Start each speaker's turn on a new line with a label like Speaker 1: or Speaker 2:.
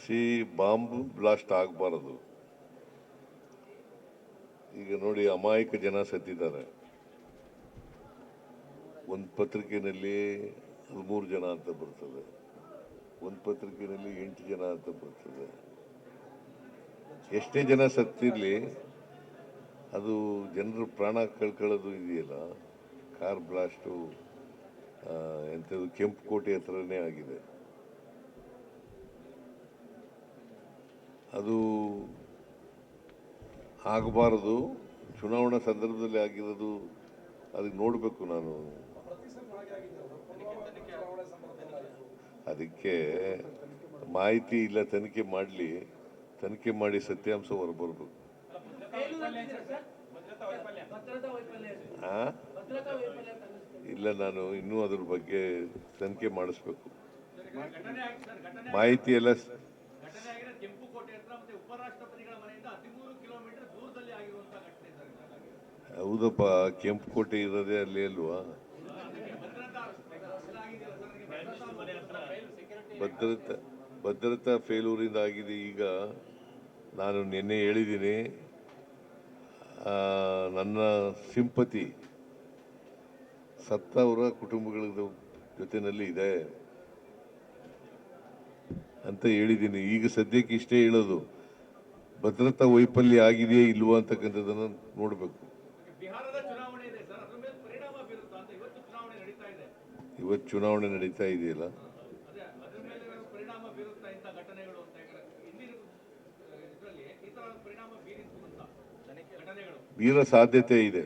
Speaker 1: C bomb blast ಆಗಬಾರದು. ಈಗ ನೋಡಿ, ಅಮಾಯಕ ಜನ ಸತ್ತಿದ್ದಾರೆ. ಒಂದು ಪತ್ರಿಕೆಯಲ್ಲಿ 13 ಜನ ಅಂತ ಬರ್ತದೆ, ಒಂದು ಪತ್ರಿಕೆಯಲ್ಲಿ 8 ಜನ ಅಂತ ಬರ್ತದೆ. ಎಷ್ಟೇ ಜನ ಸತ್ತಿರಲಿ, ಅದು ಜನರು ಪ್ರಾಣ ಕಳ್ಕೊಳ್ಳೋದು ಇದೆಯಲ್ಲ. ಕಾರ್ ಬ್ಲಾಸ್ಟು ಎಂಥದ್ದು ಕೆಂಪುಕೋಟೆ ಹತ್ರನೇ ಆಗಿದೆ. ಅದು ಆಗಬಾರದು. ಚುನಾವಣಾ ಸಂದರ್ಭದಲ್ಲಿ ಆಗಿರೋದು, ಅದಕ್ಕೆ ನೋಡಬೇಕು. ನಾನು ಅದಕ್ಕೆ ಮಾಹಿತಿ ಇಲ್ಲ, ತನಿಖೆ ಮಾಡಲಿ. ತನಿಖೆ ಮಾಡಿ ಸತ್ಯಾಂಶ ಹೊರಬರ್ಬೇಕು. ಇಲ್ಲ, ನಾನು ಇನ್ನೂ ಅದ್ರ ಬಗ್ಗೆ ತನಿಖೆ ಮಾಡಿಸ್ಬೇಕು. ಮಾಹಿತಿ ಎಲ್ಲ ಹೌದಪ್ಪ, ಕೆಂಪುಕೋಟೆ ಇರೋದೇ ಅಲ್ಲಿ ಅಲ್ವಾ. ಭದ್ರತಾ ಫೇಲ್ಯೂರಿಂದ ಆಗಿದೆ. ಈಗ ನಾನು ನಿನ್ನೆ ಹೇಳಿದ್ದೀನಿ, ನನ್ನ ಸಿಂಪತಿ ಸತ್ತವರ ಕುಟುಂಬಗಳ ಜೊತೆನಲ್ಲಿ ಇದೆ ಅಂತ ಹೇಳಿದ್ದೀನಿ. ಈಗ ಸದ್ಯಕ್ಕೆ ಇಷ್ಟೇ ಹೇಳೋದು. ಭದ್ರತಾ ವೈಫಲ್ಯ ಆಗಿದೆಯೇ ಇಲ್ವಾ ಅಂತಕ್ಕಂಥದ್ದನ್ನು ನೋಡಬೇಕು. ಇವತ್ತು ಚುನಾವಣೆ ನಡೀತಾ ಇದೆಯಲ್ಲ, ಬೀರೋ ಸಾಧ್ಯತೆ ಇದೆ.